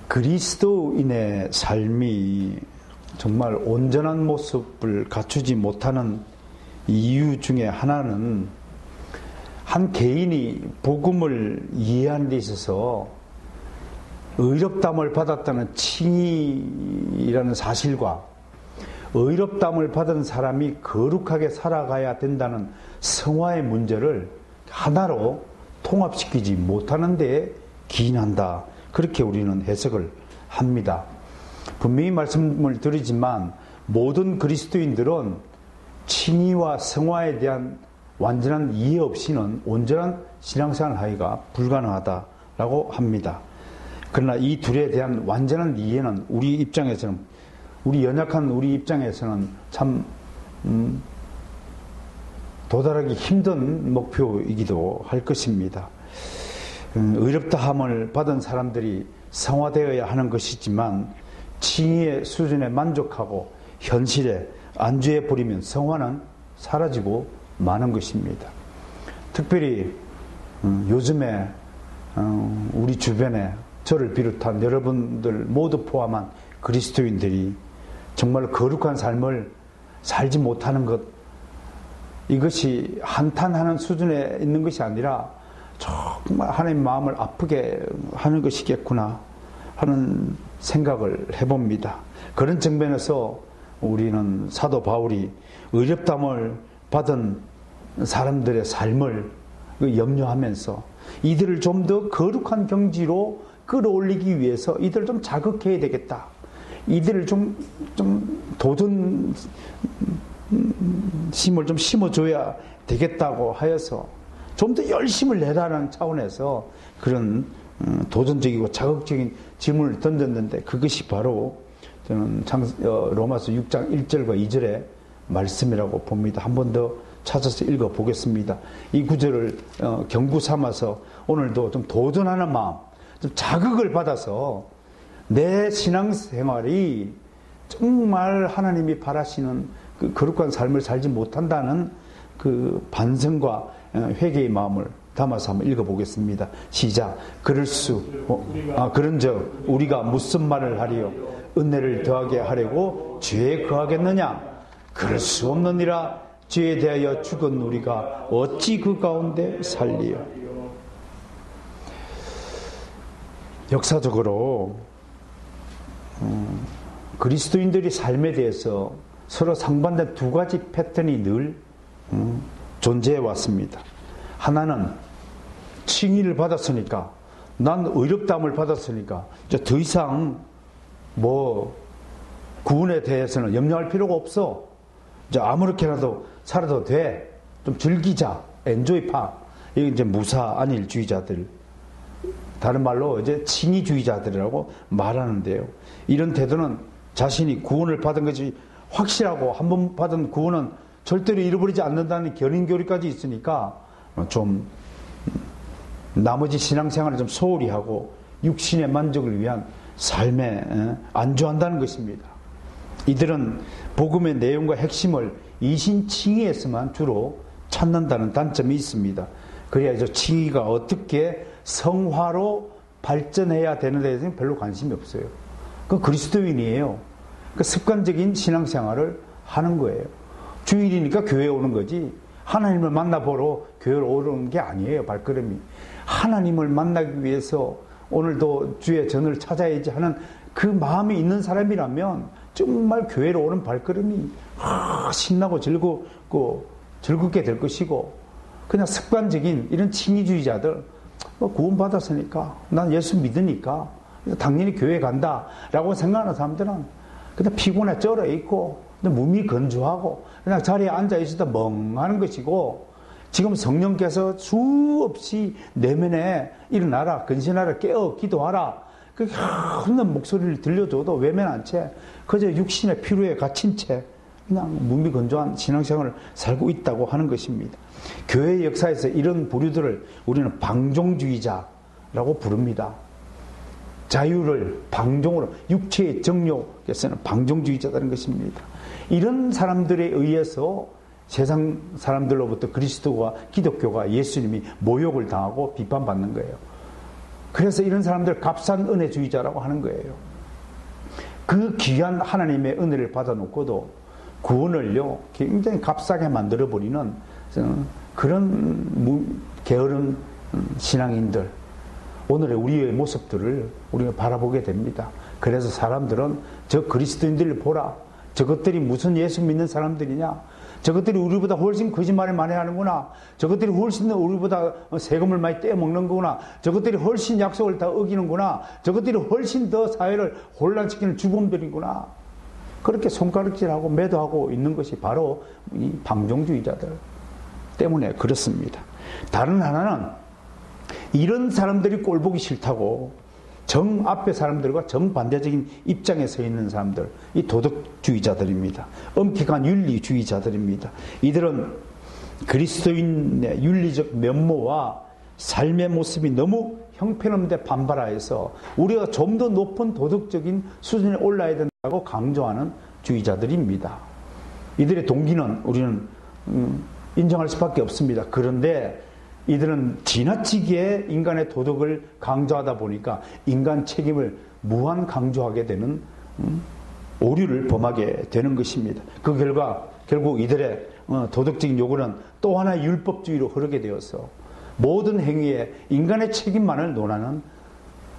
그리스도인의 삶이 정말 온전한 모습을 갖추지 못하는 이유 중에 하나는 한 개인이 복음을 이해하는 데 있어서 의롭다함을 받았다는 칭의라는 사실과 의롭다함을 받은 사람이 거룩하게 살아가야 된다는 성화의 문제를 하나로 통합시키지 못하는 데에 기인한다. 그렇게 우리는 해석을 합니다. 분명히 말씀을 드리지만 모든 그리스도인들은 칭의와 성화에 대한 완전한 이해 없이는 온전한 신앙생활 하기가 불가능하다라고 합니다. 그러나 이 둘에 대한 완전한 이해는 우리 입장에서는, 우리 연약한 우리 입장에서는 참 도달하기 힘든 목표이기도 할 것입니다. 의롭다함을 받은 사람들이 성화되어야 하는 것이지만 칭의의 수준에 만족하고 현실에 안주해 버리면 성화는 사라지고 마는 것입니다. 특별히 요즘에 우리 주변에 저를 비롯한 여러분들 모두 포함한 그리스도인들이 정말 거룩한 삶을 살지 못하는 것, 이것이 한탄하는 수준에 있는 것이 아니라 정말 하나님 마음을 아프게 하는 것이겠구나 하는 생각을 해봅니다. 그런 측면에서 우리는 사도 바울이 의롭다함을 받은 사람들의 삶을 염려하면서 이들을 좀 더 거룩한 경지로 끌어올리기 위해서 이들을 좀 자극해야 되겠다. 이들을 좀 도전심을 좀 심어줘야 되겠다고 하여서 좀 더 열심을 내라는 차원에서 그런 도전적이고 자극적인 질문을 던졌는데 그것이 바로 저는 로마서 6장 1절과 2절의 말씀이라고 봅니다. 한 번 더 찾아서 읽어보겠습니다. 이 구절을 경구 삼아서 오늘도 좀 도전하는 마음, 좀 자극을 받아서 내 신앙생활이 정말 하나님이 바라시는 그 거룩한 삶을 살지 못한다는 그 반성과 회개의 마음을 담아서 한번 읽어보겠습니다. 시작. 그런즉 우리가 무슨 말을 하리요? 은혜를 더하게 하려고 죄에 거하겠느냐? 그럴 수 없느니라. 죄에 대하여 죽은 우리가 어찌 그 가운데 살리요? 역사적으로 그리스도인들이 삶에 대해서 서로 상반된 두 가지 패턴이 늘 존재해 왔습니다. 하나는 칭의를 받았으니까, 난 의롭다함을 받았으니까 이제 더 이상 구원에 대해서는 염려할 필요가 없어. 이제 아무렇게라도 살아도 돼. 좀 즐기자. 엔조이파. 이게 이제 무사 안일주의자들. 다른 말로 이제 칭의주의자들이라고 말하는데요. 이런 태도는 자신이 구원을 받은 것이 확실하고 한 번 받은 구원은 절대로 잃어버리지 않는다는 견인교리까지 있으니까 좀 나머지 신앙생활을 좀 소홀히 하고 육신의 만족을 위한 삶에 안주한다는 것입니다. 이들은 복음의 내용과 핵심을 이신칭의에서만 주로 찾는다는 단점이 있습니다. 그래야 칭의가 어떻게 성화로 발전해야 되는 데 대해서는 별로 관심이 없어요. 그 그리스도인이에요. 그 습관적인 신앙생활을 하는 거예요. 주일이니까 교회에 오는 거지 하나님을 만나보러 교회를 오는 게 아니에요. 발걸음이. 하나님을 만나기 위해서 오늘도 주의 전을 찾아야지 하는 그 마음이 있는 사람이라면 정말 교회로 오는 발걸음이 신나고 즐겁게 될 것이고, 그냥 습관적인 이런 칭의주의자들 구원받았으니까 난 예수 믿으니까 당연히 교회 간다 라고 생각하는 사람들은 그냥 피곤해 쩔어 있고 몸이 건조하고 그냥 자리에 앉아 있어도 멍하는 것이고, 지금 성령께서 수없이 내면에 일어나라, 근신하라, 깨어 기도하라 그 없는 목소리를 들려줘도 외면한 채 그저 육신의 피로에 갇힌 채 그냥 무미건조한 신앙생활을 살고 있다고 하는 것입니다. 교회 역사에서 이런 부류들을 우리는 방종주의자라고 부릅니다. 자유를 방종으로, 육체의 정욕에서는 방종주의자라는 것입니다. 이런 사람들에 의해서 세상 사람들로부터 그리스도와 기독교가, 예수님이 모욕을 당하고 비판받는 거예요. 그래서 이런 사람들 값싼 은혜주의자라고 하는 거예요. 그 귀한 하나님의 은혜를 받아놓고도 구원을요 굉장히 값싸게 만들어버리는 그런 게으른 신앙인들, 오늘의 우리의 모습들을 우리가 바라보게 됩니다. 그래서 사람들은 저 그리스도인들을 보라, 저것들이 무슨 예수 믿는 사람들이냐, 저것들이 우리보다 훨씬 거짓말을 많이 하는구나, 저것들이 훨씬 더 우리보다 세금을 많이 떼먹는 거구나, 저것들이 훨씬 약속을 다 어기는구나, 저것들이 훨씬 더 사회를 혼란시키는 주범들이구나, 그렇게 손가락질하고 매도하고 있는 것이 바로 이 방종주의자들 때문에 그렇습니다. 다른 하나는 이런 사람들이 꼴보기 싫다고 정 앞에 사람들과 정반대적인 입장에 서 있는 사람들, 이 도덕주의자들입니다. 엄격한 윤리주의자들입니다. 이들은 그리스도인의 윤리적 면모와 삶의 모습이 너무 형편없는데 반발하여서 우리가 좀 더 높은 도덕적인 수준에 올라야 된다고 강조하는 주의자들입니다. 이들의 동기는 우리는 인정할 수밖에 없습니다. 그런데 이들은 지나치게 인간의 도덕을 강조하다 보니까 인간 책임을 무한 강조하게 되는 오류를 범하게 되는 것입니다. 그 결과 결국 이들의 도덕적인 요구는 또 하나의 율법주의로 흐르게 되어서 모든 행위에 인간의 책임만을 논하는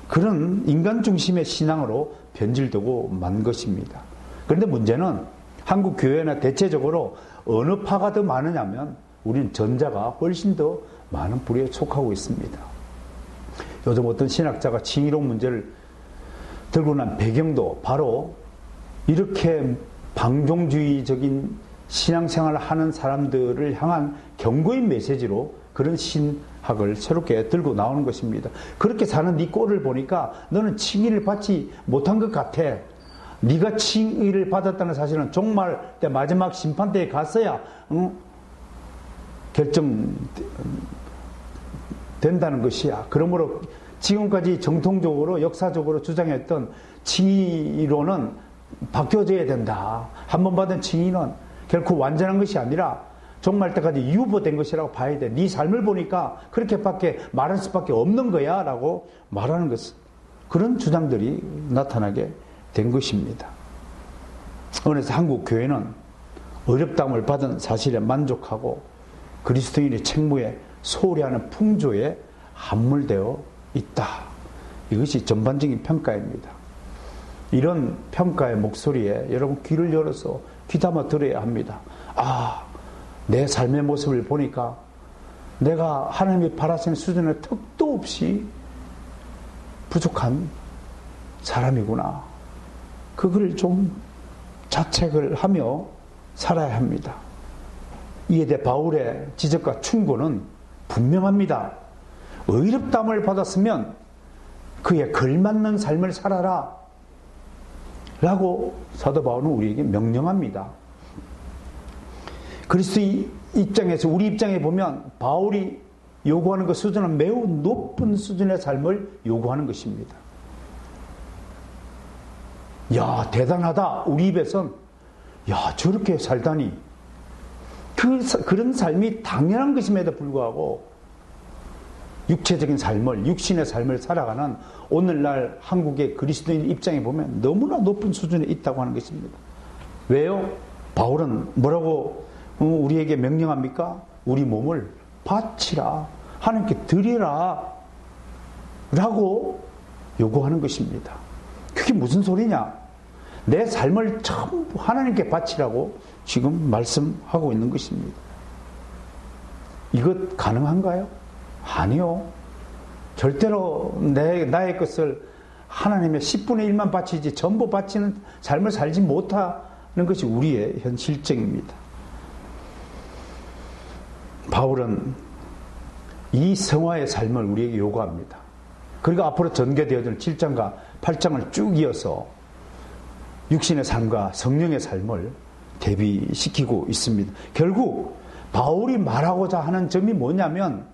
그런 인간 중심의 신앙으로 변질되고 만 것입니다. 그런데 문제는 한국 교회나 대체적으로 어느 파가 더 많으냐면 우리는 전자가 훨씬 더 많은 부류에 속하고 있습니다. 요즘 어떤 신학자가 칭의론 문제를 들고 난 배경도 바로 이렇게 방종주의적인 신앙생활을 하는 사람들을 향한 경고의 메시지로 그런 신학을 새롭게 들고 나오는 것입니다. 그렇게 사는 네 꼴을 보니까 너는 칭의를 받지 못한 것 같아. 네가 칭의를 받았다는 사실은 종말 때 마지막 심판 때에 갔어야 결정된다는 것이야. 그러므로 지금까지 정통적으로 역사적으로 주장했던 칭의론은 바뀌어져야 된다. 한 번 받은 칭의는 결코 완전한 것이 아니라 종말 때까지 유보된 것이라고 봐야 돼. 네 삶을 보니까 그렇게밖에 말할 수밖에 없는 거야 라고 말하는 것, 그런 주장들이 나타나게 된 것입니다. 그래서 한국 교회는 어렵다함을 받은 사실에 만족하고 그리스도인의 책무에 소홀히 하는 풍조에 함몰되어 있다. 이것이 전반적인 평가입니다. 이런 평가의 목소리에 여러분 귀를 열어서 귀담아 들어야 합니다. 아, 내 삶의 모습을 보니까 내가 하나님이 바라시는 수준의 턱도 없이 부족한 사람이구나. 그걸 좀 자책을 하며 살아야 합니다. 이에 대해 바울의 지적과 충고는 분명합니다. 의롭다함을 받았으면 그에 걸맞는 삶을 살아라 라고 사도 바울은 우리에게 명령합니다. 그리스도의 입장에서 우리 입장에 보면 바울이 요구하는 그 수준은 매우 높은 수준의 삶을 요구하는 것입니다. 야, 대단하다. 우리 입에선 야, 저렇게 살다니. 그런 삶이 당연한 것임에도 불구하고 육체적인 삶을, 육신의 삶을 살아가는 오늘날 한국의 그리스도인 입장에 보면 너무나 높은 수준에 있다고 하는 것입니다. 왜요? 바울은 뭐라고 우리에게 명령합니까? 우리 몸을 바치라, 하나님께 드리라 라고 요구하는 것입니다. 그게 무슨 소리냐? 내 삶을 전부 하나님께 바치라고 지금 말씀하고 있는 것입니다. 이것 가능한가요? 아니요. 절대로 나의 것을 하나님의 10분의 1만 바치지 전부 바치는 삶을 살지 못하는 것이 우리의 현 실정입니다. 바울은 이 성화의 삶을 우리에게 요구합니다. 그리고 앞으로 전개되어질 7장과 8장을 쭉 이어서 육신의 삶과 성령의 삶을 대비시키고 있습니다. 결국 바울이 말하고자 하는 점이 뭐냐면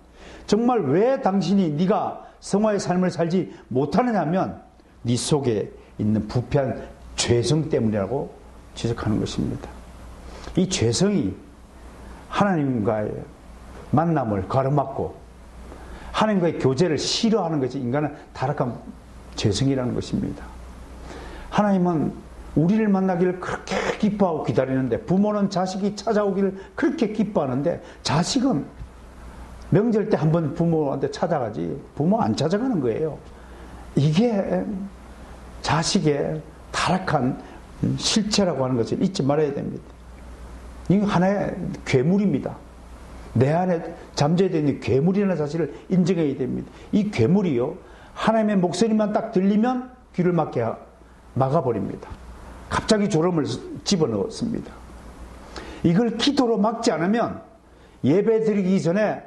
정말 왜 당신이 네가 성화의 삶을 살지 못하느냐면 네 속에 있는 부패한 죄성 때문이라고 지적하는 것입니다. 이 죄성이 하나님과의 만남을 가로막고 하나님과의 교제를 싫어하는 것이 인간은 타락한 죄성이라는 것입니다. 하나님은 우리를 만나기를 그렇게 기뻐하고 기다리는데, 부모는 자식이 찾아오기를 그렇게 기뻐하는데, 자식은 명절 때 한번 부모한테 찾아가지 부모 안 찾아가는 거예요. 이게 자식의 타락한 실체라고 하는 것을 잊지 말아야 됩니다. 이게 하나의 괴물입니다. 내 안에 잠재되어 있는 괴물이라는 사실을 인정해야 됩니다. 이 괴물이요, 하나님의 목소리만 딱 들리면 귀를 막아버립니다. 갑자기 졸음을 집어넣었습니다. 이걸 기도로 막지 않으면 예배 드리기 전에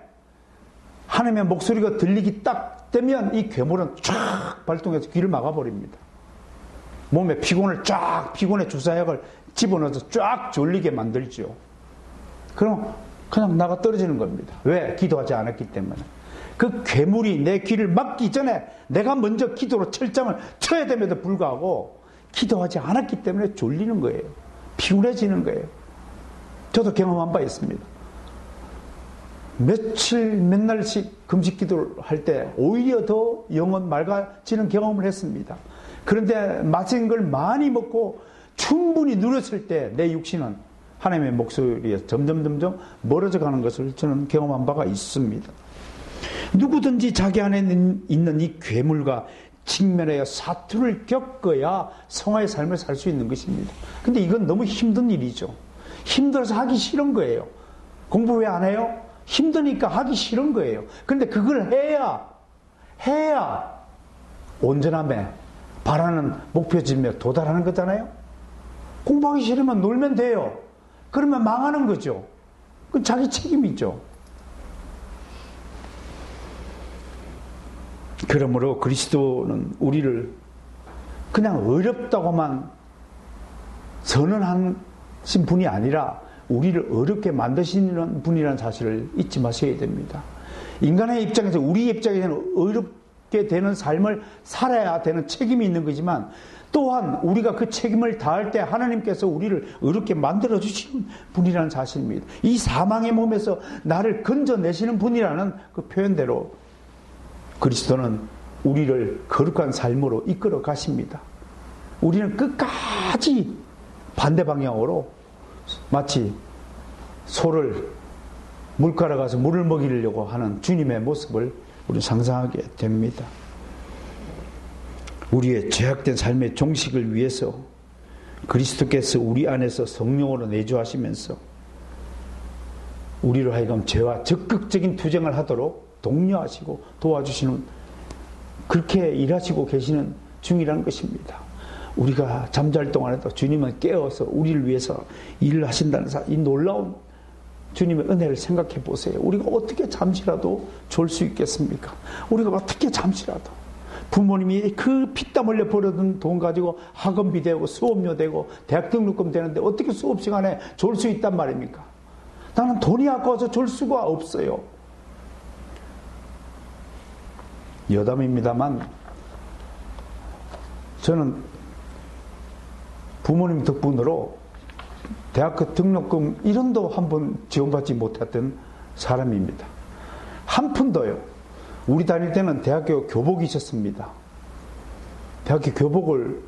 하나님의 목소리가 들리기 딱 되면 이 괴물은 쫙 발동해서 귀를 막아버립니다. 몸에 피곤의 주사약을 집어넣어서 쫙 졸리게 만들죠. 그럼 그냥 나가 떨어지는 겁니다. 왜? 기도하지 않았기 때문에. 그 괴물이 내 귀를 막기 전에 내가 먼저 기도로 철장을 쳐야 됨에도 불구하고 기도하지 않았기 때문에 졸리는 거예요. 피곤해지는 거예요. 저도 경험한 바 있습니다. 몇 날씩 금식 기도를 할 때 오히려 더 영혼 맑아지는 경험을 했습니다. 그런데 맛있는 걸 많이 먹고 충분히 누렸을 때 내 육신은 하나님의 목소리에 점점 멀어져 가는 것을 저는 경험한 바가 있습니다. 누구든지 자기 안에 있는 이 괴물과 직면하여 사투를 겪어야 성화의 삶을 살 수 있는 것입니다. 근데 이건 너무 힘든 일이죠. 힘들어서 하기 싫은 거예요. 공부 왜 안 해요? 힘드니까 하기 싫은 거예요. 그런데 그걸 해야 온전함에 바라는 목표지점에 도달하는 거잖아요. 공부하기 싫으면 놀면 돼요. 그러면 망하는 거죠. 그건 자기 책임이죠. 그러므로 그리스도는 우리를 그냥 어렵다고만 선언하신 분이 아니라 우리를 어렵게 만드시는 분이라는 사실을 잊지 마셔야 됩니다. 인간의 입장에서, 우리 입장에서는 어렵게 되는 삶을 살아야 되는 책임이 있는 거지만, 또한 우리가 그 책임을 다할 때 하나님께서 우리를 어렵게 만들어주시는 분이라는 사실입니다. 이 사망의 몸에서 나를 건져내시는 분이라는 그 표현대로 그리스도는 우리를 거룩한 삶으로 이끌어 가십니다. 우리는 끝까지 반대 방향으로 마치 소를 물가로 가서 물을 먹이려고 하는 주님의 모습을 우리 상상하게 됩니다. 우리의 죄악된 삶의 종식을 위해서 그리스도께서 우리 안에서 성령으로 내주하시면서 우리로 하여금 죄와 적극적인 투쟁을 하도록 독려하시고 도와주시는, 그렇게 일하시고 계시는 중이라는 것입니다. 우리가 잠잘 동안에도 주님은 깨어서 우리를 위해서 일을 하신다는 이 놀라운 주님의 은혜를 생각해 보세요. 우리가 어떻게 잠시라도 졸 수 있겠습니까? 우리가 어떻게 잠시라도 부모님이 그 피땀 흘려 벌어둔 돈 가지고 학원비 되고 수업료 되고 대학 등록금 되는데 어떻게 수업 시간에 졸 수 있단 말입니까? 나는 돈이 아까워서 졸 수가 없어요. 여담입니다만 저는 부모님 덕분으로 대학교 등록금 1원도 한 번 지원받지 못했던 사람입니다. 한 푼도요. 우리 다닐 때는 대학교 교복이 있었습니다. 대학교 교복을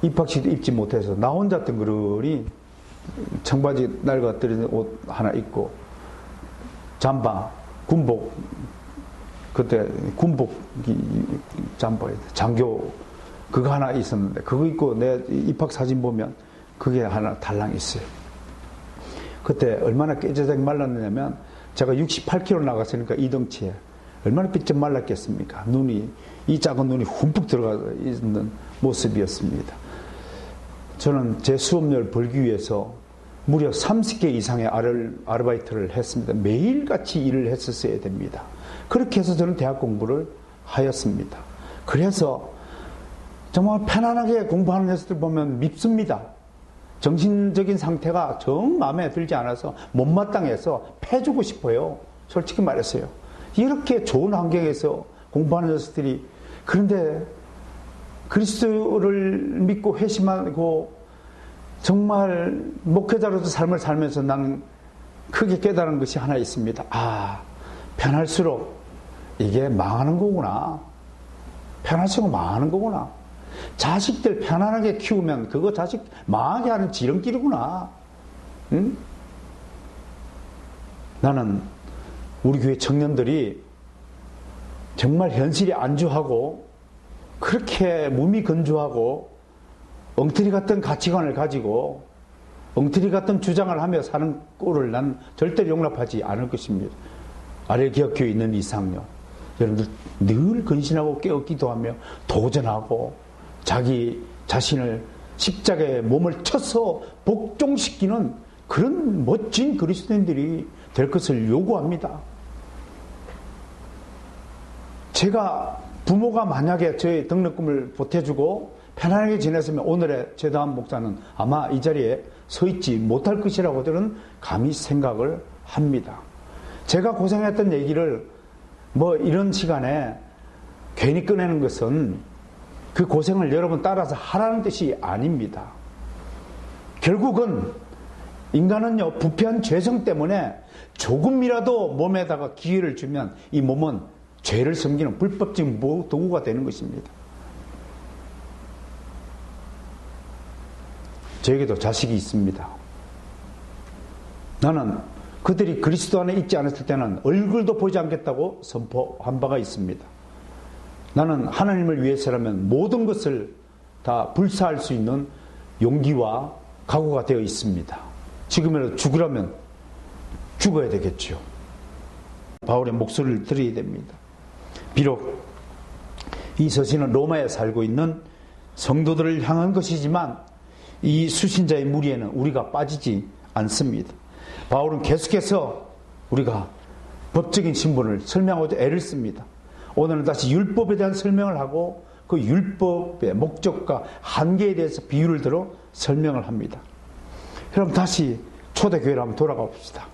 입학식도 입지 못해서 나 혼자 뜬그러니 청바지 낡아뜨린 옷 하나 입고 잠바, 군복, 그때 군복이 잠바에 장교 그거 하나 있었는데 그거 입고 내 입학 사진 보면 그게 하나 달랑 있어요. 그때 얼마나 깨져서 말랐느냐면 제가 68kg 나갔으니까 이 덩치에 얼마나 삐쩍 말랐겠습니까? 이 작은 눈이 흠뻑 들어가 있는 모습이었습니다. 저는 제 수업료를 벌기 위해서 무려 30개 이상의 아르바이트를 했습니다. 매일같이 일을 했었어야 됩니다. 그렇게 해서 저는 대학 공부를 하였습니다. 그래서 정말 편안하게 공부하는 녀석들 보면 밉습니다. 정신적인 상태가 정 마음에 들지 않아서 못마땅해서 패주고 싶어요. 솔직히 말했어요. 이렇게 좋은 환경에서 공부하는 녀석들이, 그런데 그리스도를 믿고 회심하고 정말 목회자로서 삶을 살면서 나는 크게 깨달은 것이 하나 있습니다. 편할수록 이게 망하는 거구나. 편하시고 망하는 거구나. 자식들 편안하게 키우면 그거 자식 망하게 하는 지름길이구나. 응? 나는 우리 교회 청년들이 정말 현실이 안주하고 그렇게 몸이 건조하고 엉터리 같은 가치관을 가지고 엉터리 같은 주장을 하며 사는 꼴을 난 절대 용납하지 않을 것입니다. 아래기업교에 있는 이상요. 여러분들 늘 근신하고 깨어 기도하며 도전하고 자기 자신을 십자가에 몸을 쳐서 복종시키는 그런 멋진 그리스도인들이 될 것을 요구합니다. 제가 부모가 만약에 저의 등록금을 보태주고 편안하게 지냈으면 오늘의 최다한 목사는 아마 이 자리에 서 있지 못할 것이라고 저는 감히 생각을 합니다. 제가 고생했던 얘기를 뭐 이런 시간에 괜히 꺼내는 것은 그 고생을 여러분 따라서 하라는 뜻이 아닙니다. 결국은 인간은요, 부패한 죄성 때문에 조금이라도 몸에다가 기회를 주면 이 몸은 죄를 섬기는 불법적인 도구가 되는 것입니다. 저에게도 자식이 있습니다. 나는 그들이 그리스도 안에 있지 않았을 때는 얼굴도 보지 않겠다고 선포한 바가 있습니다. 나는 하나님을 위해서라면 모든 것을 다 불사할 수 있는 용기와 각오가 되어 있습니다. 지금이라도 죽으라면 죽어야 되겠죠. 바울의 목소리를 들어야 됩니다. 비록 이 서신은 로마에 살고 있는 성도들을 향한 것이지만 이 수신자의 무리에는 우리가 빠지지 않습니다. 바울은 계속해서 우리가 법적인 신분을 설명하고자 애를 씁니다. 오늘은 다시 율법에 대한 설명을 하고 그 율법의 목적과 한계에 대해서 비유를 들어 설명을 합니다. 그럼 다시 초대교회로 한번 돌아가 봅시다.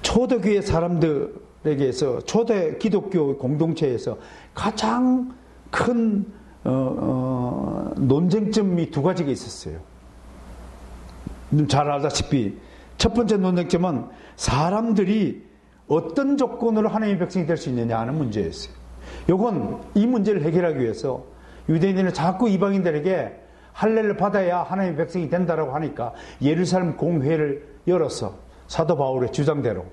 초대교회 사람들에게서 초대 기독교 공동체에서 가장 큰 논쟁점이 두 가지가 있었어요. 잘 알다시피 첫 번째 논쟁점은 사람들이 어떤 조건으로 하나님의 백성이 될 수 있느냐 하는 문제였어요. 이건 이 문제를 해결하기 위해서 유대인들은 자꾸 이방인들에게 할례를 받아야 하나님의 백성이 된다라고 하니까 예루살렘 공회를 열어서 사도 바울의 주장대로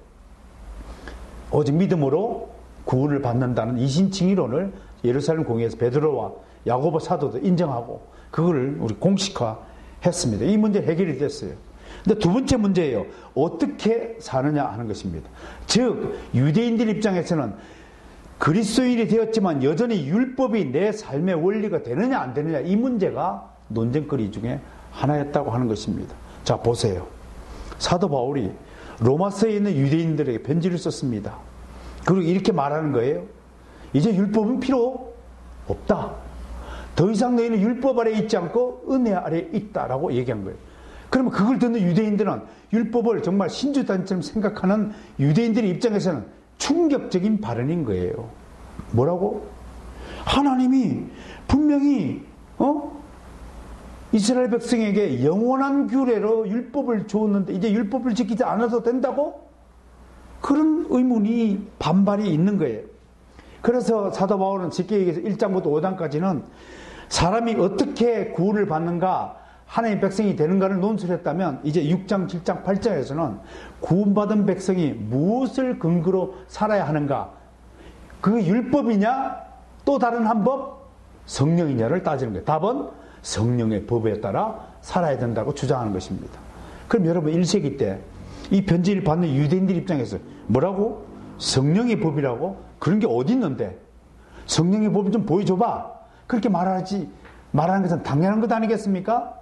오직 믿음으로 구원을 받는다는 이신칭의론을 예루살렘 공회에서 베드로와 야고보 사도도 인정하고 그거를 우리 공식화했습니다. 이 문제 해결이 됐어요. 근데 두 번째 문제예요. 어떻게 사느냐 하는 것입니다. 즉 유대인들 입장에서는 그리스도인이 되었지만 여전히 율법이 내 삶의 원리가 되느냐 안 되느냐 이 문제가 논쟁거리 중에 하나였다고 하는 것입니다. 자 보세요. 사도 바울이 로마서에 있는 유대인들에게 편지를 썼습니다. 그리고 이렇게 말하는 거예요. 이제 율법은 필요 없다. 더 이상 너희는 율법 아래에 있지 않고 은혜 아래에 있다라고 얘기한 거예요. 그러면 그걸 듣는 유대인들은 율법을 정말 신주단처럼 생각하는 유대인들의 입장에서는 충격적인 발언인 거예요. 뭐라고? 하나님이 분명히 이스라엘 백성에게 영원한 규례로 율법을 주었는데 이제 율법을 지키지 않아도 된다고? 그런 의문이 반발이 있는 거예요. 그래서 사도 바울은 쉽게 얘기해서 1장부터 5장까지는 사람이 어떻게 구원을 받는가 하나님의 백성이 되는가를 논술했다면 이제 6장, 7장, 8장에서는 구원받은 백성이 무엇을 근거로 살아야 하는가 그 율법이냐 또 다른 한 법 성령이냐를 따지는 거예요. 답은 성령의 법에 따라 살아야 된다고 주장하는 것입니다. 그럼 여러분 1세기 때 이 편지를 받는 유대인들 입장에서 뭐라고? 성령의 법이라고? 그런 게 어디 있는데 성령의 법을 좀 보여줘봐. 그렇게 말하는 것은 당연한 것 아니겠습니까?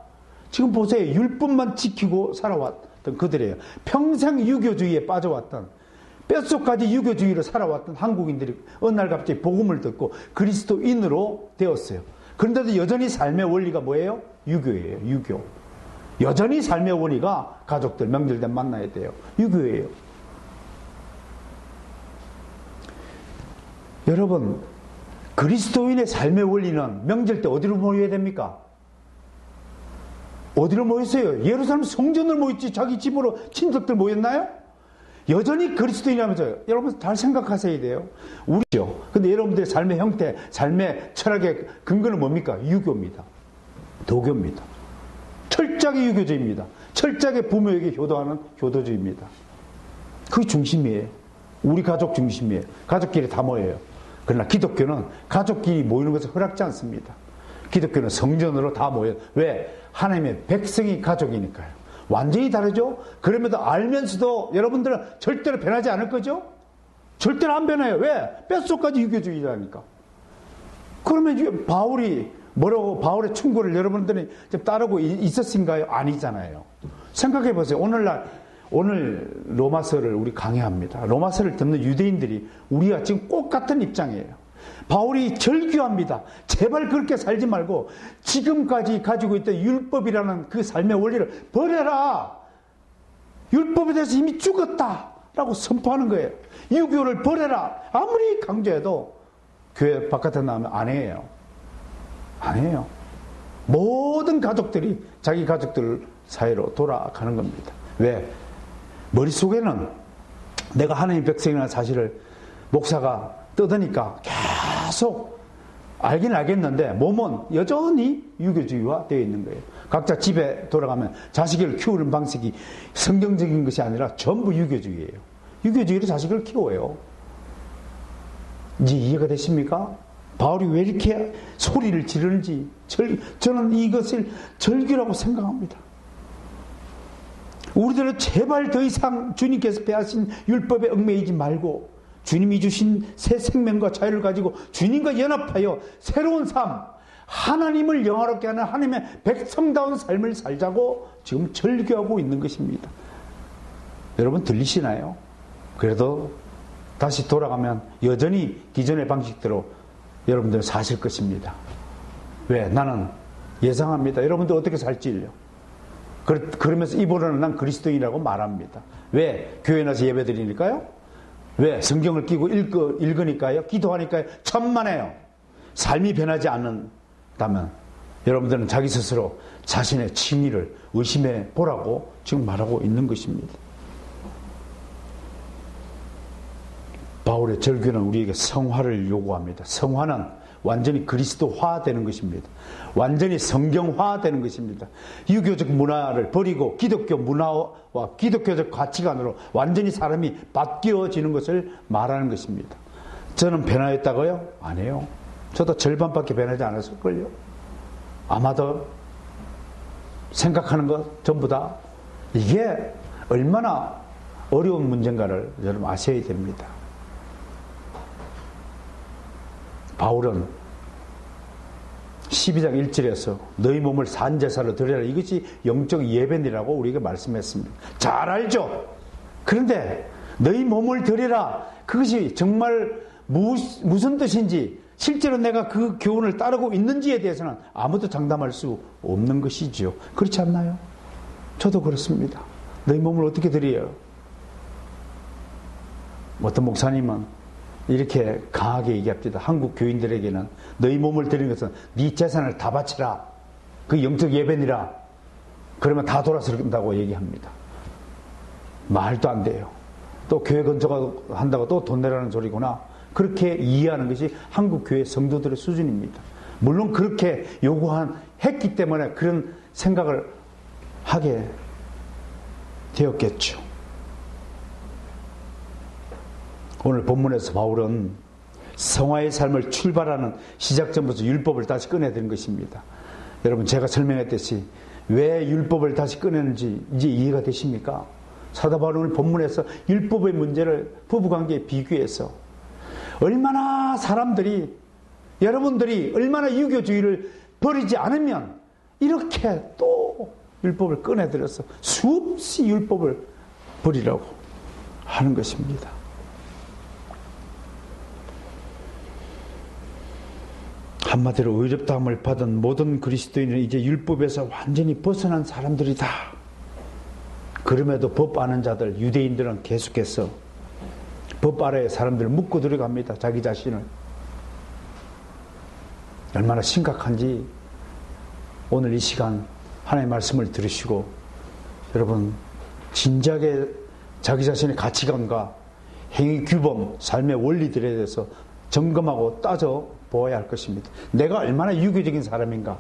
지금 보세요. 율법만 지키고 살아왔던 그들이에요. 평생 유교주의에 빠져왔던 뼛속까지 유교주의로 살아왔던 한국인들이 어느 날 갑자기 복음을 듣고 그리스도인으로 되었어요. 그런데도 여전히 삶의 원리가 뭐예요? 유교예요. 유교. 여전히 삶의 원리가 가족들 명절 때 만나야 돼요. 유교예요. 여러분 그리스도인의 삶의 원리는 명절 때 어디로 모여야 됩니까? 어디로 모였어요? 예루살렘 성전을 모였지 자기 집으로 친척들 모였나요? 여전히 그리스도인이라면서요. 여러분 잘 생각하셔야 돼요. 우리죠. 근데 여러분들의 삶의 형태, 삶의 철학의 근거는 뭡니까? 유교입니다. 도교입니다. 철저하게 유교주의입니다. 철저하게 부모에게 효도하는 효도주의입니다. 그게 중심이에요. 우리 가족 중심이에요. 가족끼리 다 모여요. 그러나 기독교는 가족끼리 모이는 것을 허락지 않습니다. 기독교는 성전으로 다 모여요. 왜? 하나님의 백성이 가족이니까요. 완전히 다르죠? 그럼에도 알면서도 여러분들은 절대로 변하지 않을 거죠? 절대로 안 변해요. 왜? 뼛속까지 유교주의라니까. 그러면 바울이 뭐라고 바울의 충고를 여러분들이 따르고 있었은가요? 아니잖아요. 생각해 보세요. 오늘 로마서를 우리 강의합니다. 로마서를 듣는 유대인들이 우리가 지금 꼭 같은 입장이에요. 바울이 절규합니다. 제발 그렇게 살지 말고 지금까지 가지고 있던 율법이라는 그 삶의 원리를 버려라. 율법에 대해서 이미 죽었다 라고 선포하는 거예요. 유교를 버려라. 아무리 강조해도 교회 바깥에 나오면 안 해요. 안 해요. 모든 가족들이 자기 가족들 사이로 돌아가는 겁니다. 왜? 머릿속에는 내가 하나님의 백성이라는 사실을 목사가 떠드니까 계속 알긴 알겠는데 몸은 여전히 유교주의화 되어 있는 거예요. 각자 집에 돌아가면 자식을 키우는 방식이 성경적인 것이 아니라 전부 유교주의예요. 유교주의로 자식을 키워요. 이제 이해가 되십니까? 바울이 왜 이렇게 소리를 지르는지 저는 이것을 절규라고 생각합니다. 우리들은 제발 더 이상 주님께서 배하신 율법에 얽매이지 말고 주님이 주신 새 생명과 자유를 가지고 주님과 연합하여 새로운 삶, 하나님을 영화롭게 하는 하나님의 백성다운 삶을 살자고 지금 절규하고 있는 것입니다. 여러분 들리시나요? 그래도 다시 돌아가면 여전히 기존의 방식대로 여러분들 사실 것입니다. 왜? 나는 예상합니다. 여러분들 어떻게 살지요? 그러면서 입으로는 난 그리스도인이라고 말합니다. 왜? 교회 나서 예배 드리니까요? 왜? 성경을 끼고 읽으니까요? 기도하니까요? 천만에요. 삶이 변하지 않는다면 여러분들은 자기 스스로 자신의 칭의를 의심해 보라고 지금 말하고 있는 것입니다. 바울의 절규는 우리에게 성화를 요구합니다. 성화는 완전히 그리스도화되는 것입니다. 완전히 성경화되는 것입니다. 유교적 문화를 버리고 기독교 문화와 기독교적 가치관으로 완전히 사람이 바뀌어지는 것을 말하는 것입니다. 저는 변화했다고요? 아니에요. 저도 절반밖에 변하지 않았을걸요. 아마도 생각하는 것 전부 다 이게 얼마나 어려운 문제인가를 여러분 아셔야 됩니다. 바울은 12장 1절에서 너희 몸을 산제사로 드려라. 이것이 영적 예배니라고 우리에게 말씀했습니다. 잘 알죠? 그런데 너희 몸을 드려라. 그것이 정말 무슨 뜻인지 실제로 내가 그 교훈을 따르고 있는지에 대해서는 아무도 장담할 수 없는 것이죠. 그렇지 않나요? 저도 그렇습니다. 너희 몸을 어떻게 드려요? 어떤 목사님은 이렇게 강하게 얘기합니다. 한국 교인들에게는 너희 몸을 드리는 것은 네 재산을 다 바치라. 그 영적 예배니라. 그러면 다 돌아선다고 얘기합니다. 말도 안 돼요. 또 교회 건축한다고 또 돈 내라는 소리구나. 그렇게 이해하는 것이 한국 교회 성도들의 수준입니다. 물론 그렇게 했기 때문에 그런 생각을 하게 되었겠죠. 오늘 본문에서 바울은 성화의 삶을 출발하는 시작점부터 율법을 다시 꺼내드린 것입니다. 여러분 제가 설명했듯이 왜 율법을 다시 꺼내는지 이제 이해가 되십니까? 사도 바울은 본문에서 율법의 문제를 부부관계에 비교해서 얼마나 여러분들이 얼마나 유교주의를 버리지 않으면 이렇게 또 율법을 꺼내들여서 수없이 율법을 버리라고 하는 것입니다. 한마디로 의롭다함을 받은 모든 그리스도인은 이제 율법에서 완전히 벗어난 사람들이다. 그럼에도 법 아는 자들, 유대인들은 계속해서 법 아래에 사람들을 묶고 들어갑니다. 자기 자신을. 얼마나 심각한지 오늘 이 시간 하나님의 말씀을 들으시고 여러분 진지하게 자기 자신의 가치관과 행위 규범, 삶의 원리들에 대해서 점검하고 따져 보아야 할 것입니다. 내가 얼마나 유교적인 사람인가,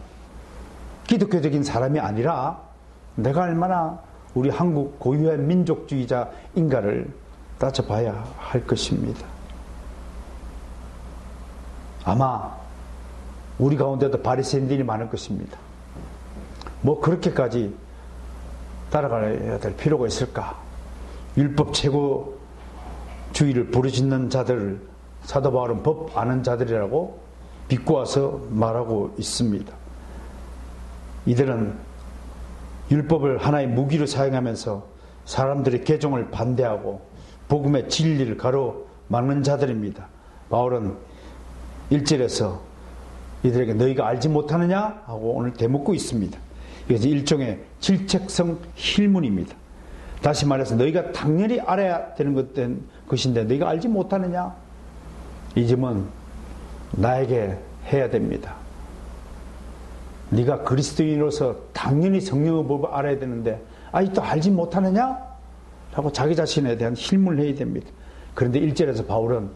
기독교적인 사람이 아니라 내가 얼마나 우리 한국 고유의 민족주의자인가를 따져봐야 할 것입니다. 아마 우리 가운데도 바리새인들이 많을 것입니다. 뭐 그렇게까지 따라가야 될 필요가 있을까? 율법 최고주의를 부르짖는 자들을 사도 바울은 법 아는 자들이라고 비꼬아서 말하고 있습니다. 이들은 율법을 하나의 무기로 사용하면서 사람들의 개종을 반대하고 복음의 진리를 가로막는 자들입니다. 바울은 1절에서 이들에게 너희가 알지 못하느냐? 하고 오늘 대묻고 있습니다. 이것이 일종의 질책성 힐문입니다. 다시 말해서 너희가 당연히 알아야 되는 것인데 너희가 알지 못하느냐? 이 질문 나에게 해야 됩니다. 네가 그리스도인으로서 당연히 성령의 법을 알아야 되는데 아직도 알지 못하느냐? 라고 자기 자신에 대한 힐문을 해야 됩니다. 그런데 1절에서 바울은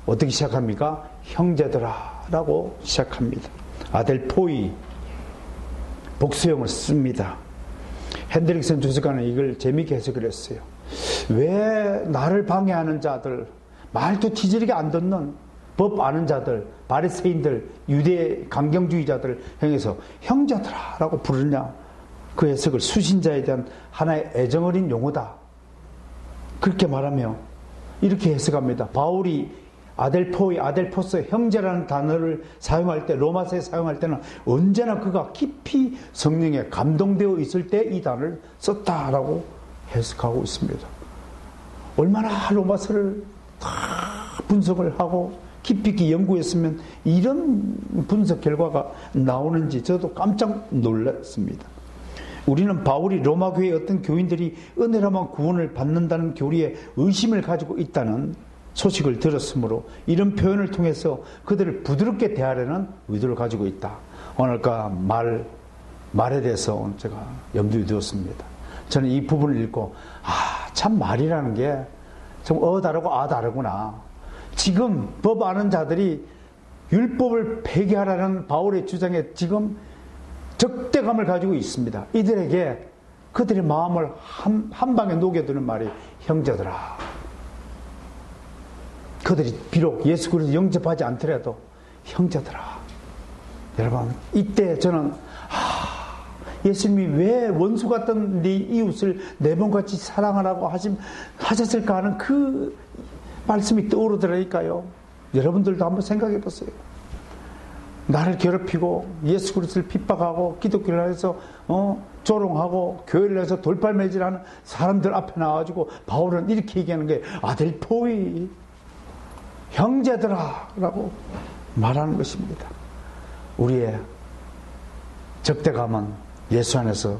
어떻게 시작합니까? 형제들아 라고 시작합니다. 아델포이 복수형을 씁니다. 핸드릭슨 주석가는 이걸 재미있게 해석을 했어요. 왜 나를 방해하는 자들, 말도 지지리게 안 듣는 법 아는 자들, 바리새인들, 유대 강경주의자들 향해서 형제들아 라고 부르냐? 그 해석을 수신자에 대한 하나의 애정어린 용어다, 그렇게 말하며 이렇게 해석합니다. 바울이 아델포이, 아델포스, 형제라는 단어를 사용할 때, 로마서에 사용할 때는 언제나 그가 깊이 성령에 감동되어 있을 때 이 단어를 썼다라고 해석하고 있습니다. 얼마나 로마서를 다 분석을 하고 깊이 있게 연구했으면 이런 분석 결과가 나오는지 저도 깜짝 놀랐습니다. 우리는 바울이 로마 교회의 어떤 교인들이 은혜로만 구원을 받는다는 교리에 의심을 가지고 있다는 소식을 들었으므로 이런 표현을 통해서 그들을 부드럽게 대하려는 의도를 가지고 있다. 오늘까 말에 대해서 오늘 제가 염두에 두었습니다. 저는 이 부분을 읽고 참 말이라는 게 좀 다르고 다르구나. 지금 법 아는 자들이 율법을 폐기하라는 바울의 주장에 지금 적대감을 가지고 있습니다. 이들에게 그들의 마음을 한 방에 녹여두는 말이 형제들아. 그들이 비록 예수 그리스도 영접하지 않더라도 형제들아. 여러분, 이때 저는 예수님이 왜 원수 같던 네 이웃을 내 몸같이 사랑하라고 하셨을까 하는 그 말씀이 떠오르더라니까요. 여러분들도 한번 생각해 보세요. 나를 괴롭히고 예수 그리스도를 핍박하고 기독교를 해서 조롱하고 교회를 해서 돌팔매질하는 사람들 앞에 나와가지고 바울은 이렇게 얘기하는 게 아델포이 형제들아 라고 말하는 것입니다. 우리의 적대감은 예수 안에서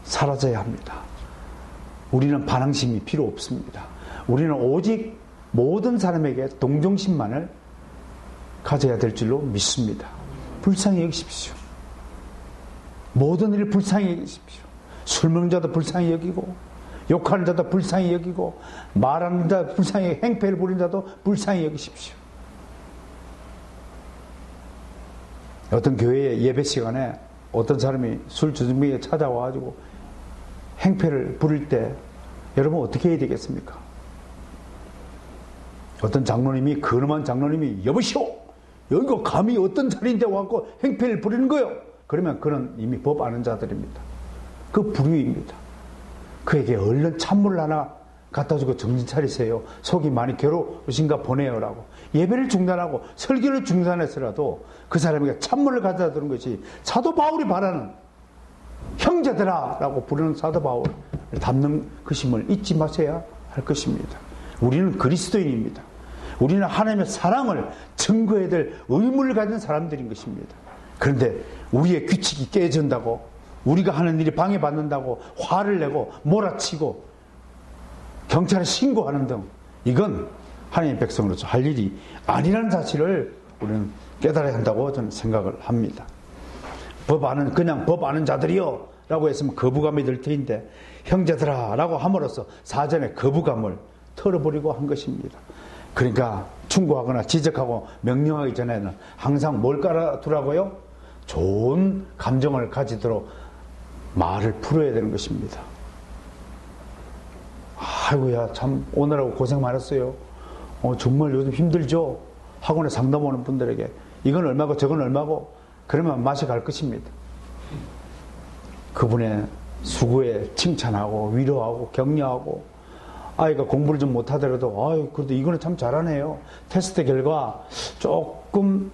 사라져야 합니다. 우리는 반항심이 필요 없습니다. 우리는 오직 모든 사람에게 동정심만을 가져야 될 줄로 믿습니다. 불쌍히 여기십시오. 모든 일을 불쌍히 여기십시오. 술 먹는 자도 불쌍히 여기고, 욕하는 자도 불쌍히 여기고, 말하는 자도 불쌍히, 행패를 부리는 자도 불쌍히 여기십시오. 어떤 교회의 예배 시간에 어떤 사람이 술 주정뱅이에 찾아와가지고 행패를 부릴 때 여러분 어떻게 해야 되겠습니까? 어떤 장로님이, 근엄한 장로님이 여보시오! 여기가 감히 어떤 자리인데 와서 행패를 부리는 거요? 그러면 그는 이미 법 아는 자들입니다. 그 불의입니다. 그에게 얼른 찬물 하나 갖다 주고 정신 차리세요. 속이 많이 괴로우신가 보내요라고. 예배를 중단하고 설교를 중단해서라도 그 사람에게 찬물을 갖다 주는 것이 사도 바울이 바라는 형제들아 라고 부르는 사도 바울을 담는 것임을 잊지 마셔야 할 것입니다. 우리는 그리스도인입니다. 우리는 하나님의 사랑을 증거해야 될 의무를 가진 사람들인 것입니다. 그런데 우리의 규칙이 깨진다고, 우리가 하는 일이 방해받는다고 화를 내고 몰아치고 경찰에 신고하는 등 이건 하나님의 백성으로서 할 일이 아니라는 사실을 우리는 깨달아야 한다고 저는 생각을 합니다. 그냥 법 아는 자들이요 라고 했으면 거부감이 들 텐데 형제들아 라고 함으로써 사전에 거부감을 털어버리고 한 것입니다. 그러니까 충고하거나 지적하고 명령하기 전에는 항상 뭘 깔아두라고요? 좋은 감정을 가지도록 말을 풀어야 되는 것입니다. 아이고야 참 오늘하고 고생 많았어요. 정말 요즘 힘들죠? 학원에 상담 오는 분들에게 이건 얼마고 저건 얼마고 그러면 맛이 갈 것입니다. 그분의 수고에 칭찬하고 위로하고 격려하고 아이가 공부를 좀 못하더라도 아유 그래도 이거는 참 잘하네요. 테스트 결과 조금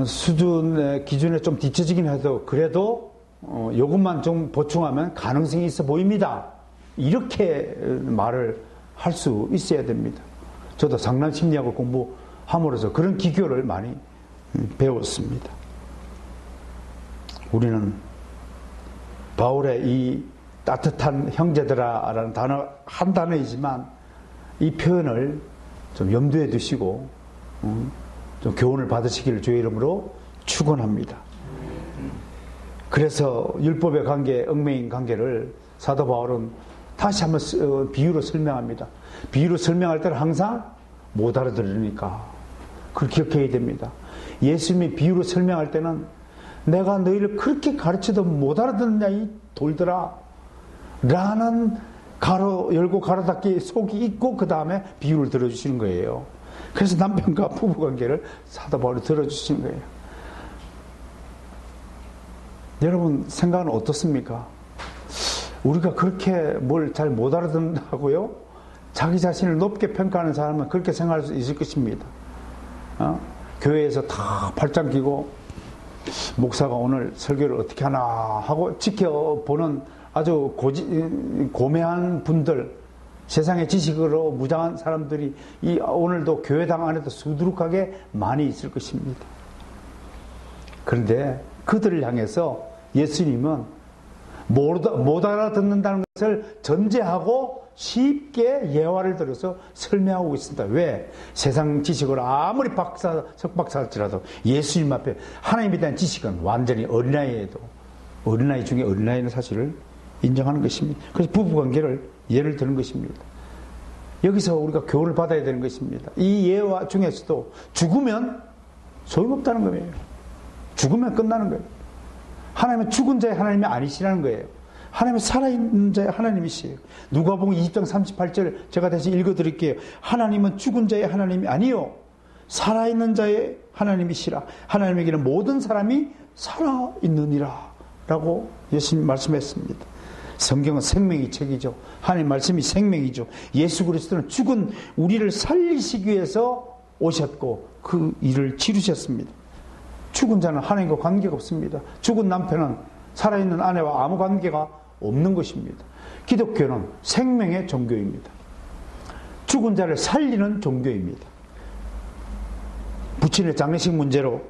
수준의 기준에 좀 뒤처지긴 해도 그래도 요것만 좀 보충하면 가능성이 있어 보입니다. 이렇게 말을 할 수 있어야 됩니다. 저도 상담 심리학을 공부함으로써 그런 기교를 많이 배웠습니다. 우리는 바울의 이 따뜻한 형제들아라는 단어 한 단어이지만 이 표현을 좀 염두에 두시고 좀 교훈을 받으시기를 주의 이름으로 축원합니다. 그래서 율법의 관계, 얽매인 관계를 사도 바울은 다시 한번 비유로 설명합니다. 비유로 설명할 때는 항상 못 알아들으니까 그걸 기억해야 됩니다. 예수님이 비유로 설명할 때는 내가 너희를 그렇게 가르쳐도 못 알아듣느냐 이 돌들아 라는 가로 열고 가로 닫기 속이 있고 그 다음에 비유를 들어주시는 거예요. 그래서 남편과 부부관계를 사도 바울이 들어주시는 거예요. 여러분 생각은 어떻습니까? 우리가 그렇게 뭘 잘 못 알아듣는다고요? 자기 자신을 높게 평가하는 사람은 그렇게 생각할 수 있을 것입니다. 교회에서 다 발장 끼고 목사가 오늘 설교를 어떻게 하나 하고 지켜보는 아주 고매한 분들, 세상의 지식으로 무장한 사람들이 오늘도 교회당 안에도 수두룩하게 많이 있을 것입니다. 그런데 그들을 향해서 예수님은 못 알아듣는다는 것을 전제하고 쉽게 예화를 들어서 설명하고 있습니다. 왜? 세상 지식으로 아무리 석박사할지라도 예수님 앞에 하나님에 대한 지식은 완전히 어린아이에도 어린아이 중에 어린아이는 사실을 인정하는 것입니다. 그래서 부부관계를 예를 드는 것입니다. 여기서 우리가 교훈을 받아야 되는 것입니다. 이 예화 중에서도 죽으면 소용없다는 거예요. 죽으면 끝나는 거예요. 하나님은 죽은 자의 하나님이 아니시라는 거예요. 하나님은 살아있는 자의 하나님이시에요. 누가복음 20장 38절 제가 다시 읽어드릴게요. 하나님은 죽은 자의 하나님이 아니요 살아있는 자의 하나님이시라. 하나님에게는 모든 사람이 살아있느니라 라고 예수님이 말씀했습니다. 성경은 생명의 책이죠. 하나님 말씀이 생명이죠. 예수 그리스도는 죽은 우리를 살리시기 위해서 오셨고 그 일을 치르셨습니다. 죽은 자는 하나님과 관계가 없습니다. 죽은 남편은 살아있는 아내와 아무 관계가 없는 것입니다. 기독교는 생명의 종교입니다. 죽은 자를 살리는 종교입니다. 부친의 장례식 문제로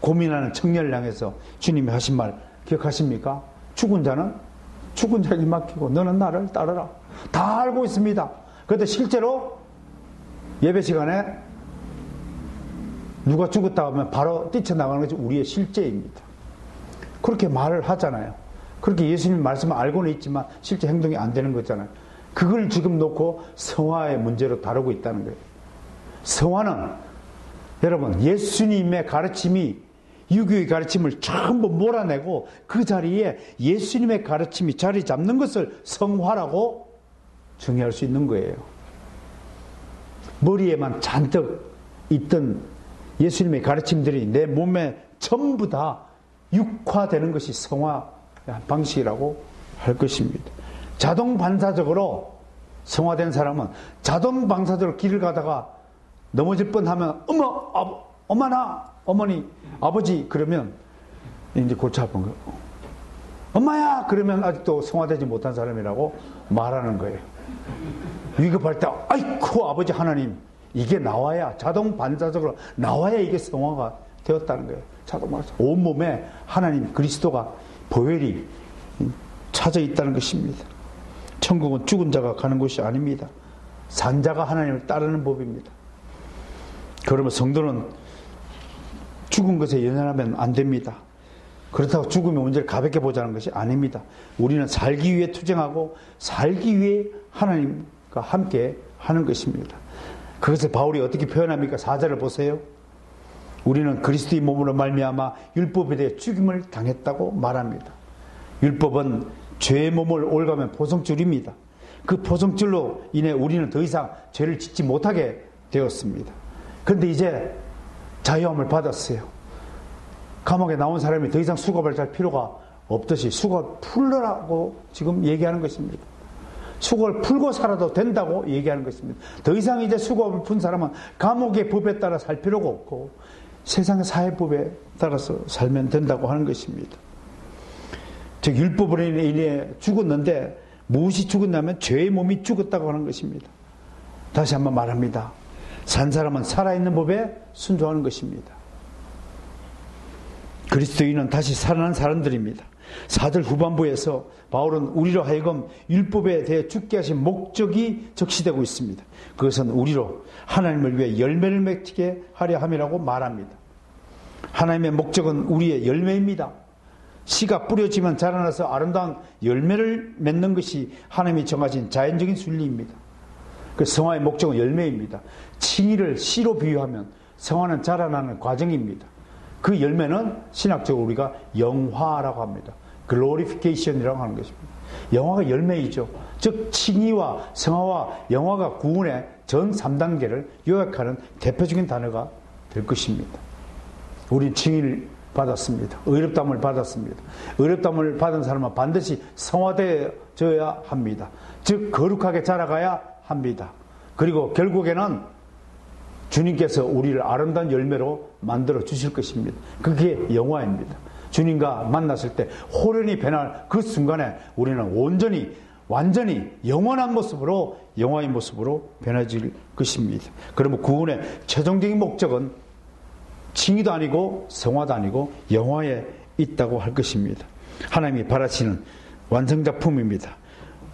고민하는 청년을 향해서 주님이 하신 말 기억하십니까? 죽은 자는 죽은 자에게 맡기고 너는 나를 따르라. 다 알고 있습니다. 그런데 실제로 예배 시간에 누가 죽었다 하면 바로 뛰쳐나가는 것이 우리의 실제입니다. 그렇게 말을 하잖아요. 그렇게 예수님 말씀을 알고는 있지만 실제 행동이 안 되는 거잖아요. 그걸 지금 놓고 성화의 문제로 다루고 있다는 거예요. 성화는 여러분 예수님의 가르침이 유교의 가르침을 전부 몰아내고 그 자리에 예수님의 가르침이 자리 잡는 것을 성화라고 정의할 수 있는 거예요. 머리에만 잔뜩 있던 예수님의 가르침들이 내 몸에 전부 다 육화되는 것이 성화 방식이라고 할 것입니다. 자동 반사적으로 성화된 사람은 자동 반사적으로 길을 가다가 넘어질 뻔하면 엄마나 어머니 아버지 그러면 이제 골치 아픈 거예요. 엄마야 그러면 아직도 성화되지 못한 사람이라고 말하는 거예요. 위급할 때 아이쿠 아버지 하나님 이게 나와야 자동 반사적으로 나와야 이게 성화가 되었다는 거예요. 자동 반사 온몸에 하나님 그리스도가 보혈이 차져 있다는 것입니다. 천국은 죽은 자가 가는 곳이 아닙니다. 산 자가 하나님을 따르는 법입니다. 그러면 성도는 죽은 것에 연연하면 안 됩니다. 그렇다고 죽음의 문제를 가볍게 보자는 것이 아닙니다. 우리는 살기 위해 투쟁하고 살기 위해 하나님과 함께 하는 것입니다. 그것을 바울이 어떻게 표현합니까? 4절을 보세요. 우리는 그리스도의 몸으로 말미암아 율법에 대해 죽임을 당했다고 말합니다. 율법은 죄의 몸을 올가면 포성줄입니다. 그 포성줄로 인해 우리는 더 이상 죄를 짓지 못하게 되었습니다. 그런데 이제 자유함을 받았어요. 감옥에 나온 사람이 더 이상 수갑을 잘 필요가 없듯이 수갑 풀으라고 지금 얘기하는 것입니다. 수갑을 풀고 살아도 된다고 얘기하는 것입니다. 더 이상 이제 수갑을 푼 사람은 감옥의 법에 따라 살 필요가 없고 세상의 사회법에 따라서 살면 된다고 하는 것입니다. 즉 율법으로 인해 죽었는데 무엇이 죽었냐면 죄의 몸이 죽었다고 하는 것입니다. 다시 한번 말합니다. 산 사람은 살아있는 법에 순종하는 것입니다. 그리스도인은 다시 살아난 사람들입니다. 4절 후반부에서 바울은 우리로 하여금 율법에 대해 죽게 하신 목적이 적시되고 있습니다. 그것은 우리로 하나님을 위해 열매를 맺게 하려 함이라고 말합니다. 하나님의 목적은 우리의 열매입니다. 씨가 뿌려지면 자라나서 아름다운 열매를 맺는 것이 하나님이 정하신 자연적인 순리입니다. 그 성화의 목적은 열매입니다. 칭의를 씨로 비유하면 성화는 자라나는 과정입니다. 그 열매는 신학적으로 우리가 영화라고 합니다. 글로리피케이션이라고 하는 것입니다. 영화가 열매이죠. 즉 칭의와 성화와 영화가 구원의 전 3단계를 요약하는 대표적인 단어가 될 것입니다. 우린 칭의를 받았습니다. 의롭다함을 받았습니다. 의롭다함을 받은 사람은 반드시 성화되어야 합니다. 즉 거룩하게 자라가야 합니다. 그리고 결국에는 주님께서 우리를 아름다운 열매로 만들어 주실 것입니다. 그게 영화입니다. 주님과 만났을 때 호련히 변할 그 순간에 우리는 완전히 영원한 모습으로 영화의 모습으로 변해질 것입니다. 그러면 구원의 최종적인 목적은 칭의도 아니고 성화도 아니고 영화에 있다고 할 것입니다. 하나님이 바라시는 완성작품입니다.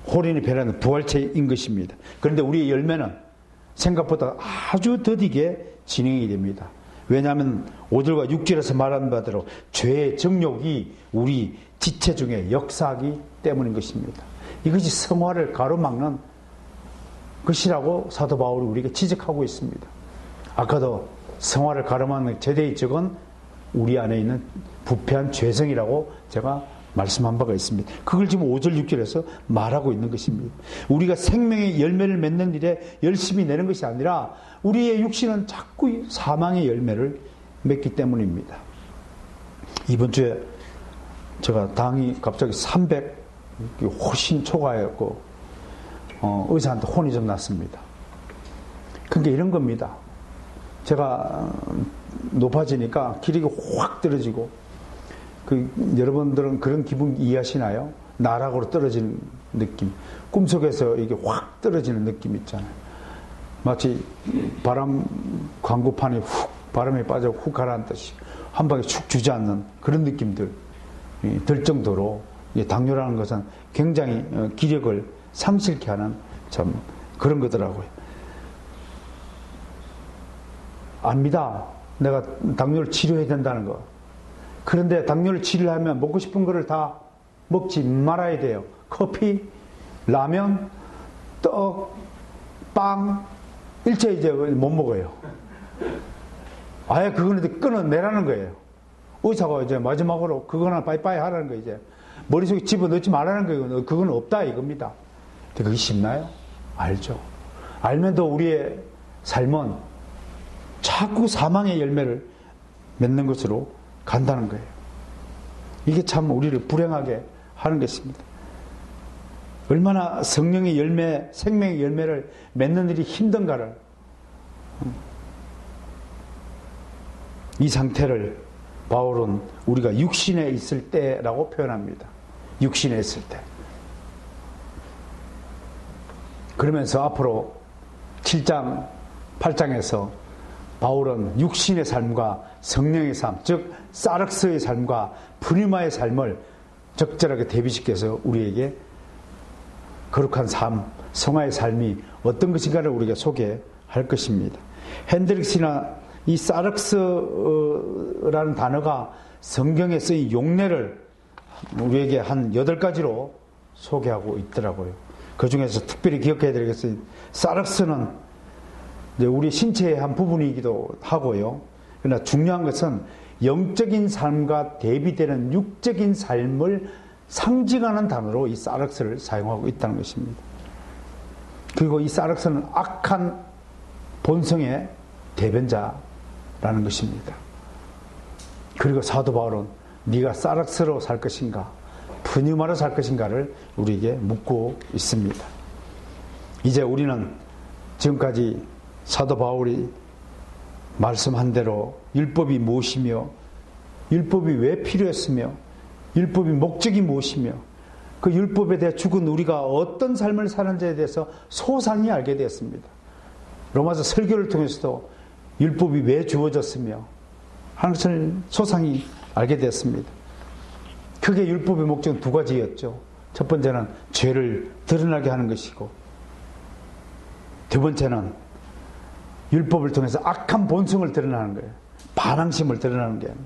호련히 변하는 부활체인 것입니다. 그런데 우리의 열매는 생각보다 아주 더디게 진행이 됩니다. 왜냐하면 5절과 6절에서 말한 바대로 죄의 정욕이 우리 지체 중에 역사하기 때문인 것입니다. 이것이 성화를 가로막는 것이라고 사도 바울이 우리에게 지적하고 있습니다. 아까도 성화를 가로막는 최대의 적은 우리 안에 있는 부패한 죄성이라고 제가 말씀한 바가 있습니다. 그걸 지금 5절 6절에서 말하고 있는 것입니다. 우리가 생명의 열매를 맺는 일에 열심히 내는 것이 아니라 우리의 육신은 자꾸 사망의 열매를 맺기 때문입니다. 이번 주에 제가 당이 갑자기 300 훨씬 초과했고 의사한테 혼이 좀 났습니다. 그게 이런 겁니다. 제가 높아지니까 기력이 확 떨어지고 여러분들은 그런 기분 이해하시나요? 나락으로 떨어지는 느낌. 꿈속에서 이게 확 떨어지는 느낌 있잖아요. 마치 바람 광고판이 훅 바람에 빠져 훅 가라앉듯이 한 방에 축 주저앉는 그런 느낌들 들 정도로 당뇨라는 것은 굉장히 기력을 상실케 하는 참 그런 거더라고요. 압니다. 내가 당뇨를 치료해야 된다는 거. 그런데 당뇨를 치료하면 먹고 싶은 거를 다 먹지 말아야 돼요. 커피, 라면, 떡, 빵, 일체 이제 못 먹어요. 아예 그거는 끊어내라는 거예요. 의사가 이제 마지막으로 그거나 빠이빠이 하라는 거 이제 머릿속에 집어넣지 말라는 거예요. 그건 없다 이겁니다. 근데 그게 쉽나요? 알죠. 알면도 우리의 삶은 자꾸 사망의 열매를 맺는 것으로 간다는 거예요. 이게 참 우리를 불행하게 하는 것입니다. 얼마나 성령의 열매, 생명의 열매를 맺는 일이 힘든가를 이 상태를 바울은 우리가 육신에 있을 때라고 표현합니다. 육신에 있을 때. 그러면서 앞으로 7장, 8장에서 바울은 육신의 삶과 성령의 삶, 즉 사륵스의 삶과 프리마의 삶을 적절하게 대비시켜서 우리에게 거룩한 삶, 성화의 삶이 어떤 것인가를 우리가 소개할 것입니다. 핸드릭스나 이 사륵스라는 단어가 성경에 쓰인 용례를 우리에게 한 8가지로 소개하고 있더라고요. 그 중에서 특별히 기억해야 되겠어요. 사륵스는 우리 신체의 한 부분이기도 하고요. 그러나 중요한 것은 영적인 삶과 대비되는 육적인 삶을 상징하는 단어로 이 사륵스를 사용하고 있다는 것입니다. 그리고 이 사륵스는 악한 본성의 대변자라는 것입니다. 그리고 사도 바울은 네가 사륵스로 살 것인가 푸뉴마로 살 것인가를 우리에게 묻고 있습니다. 이제 우리는 지금까지 사도 바울이 말씀한 대로 율법이 무엇이며 율법이 왜 필요했으며 율법의 목적이 무엇이며 그 율법에 대해 죽은 우리가 어떤 삶을 사는지에 대해서 소상히 알게 되었습니다. 로마서 설교를 통해서도 율법이 왜 주어졌으며 하는 것을 소상히 알게 되었습니다. 크게 율법의 목적은 2가지였죠. 첫 번째는 죄를 드러나게 하는 것이고 두 번째는 율법을 통해서 악한 본성을 드러나는 거예요. 반항심을 드러나는 게 아니에요.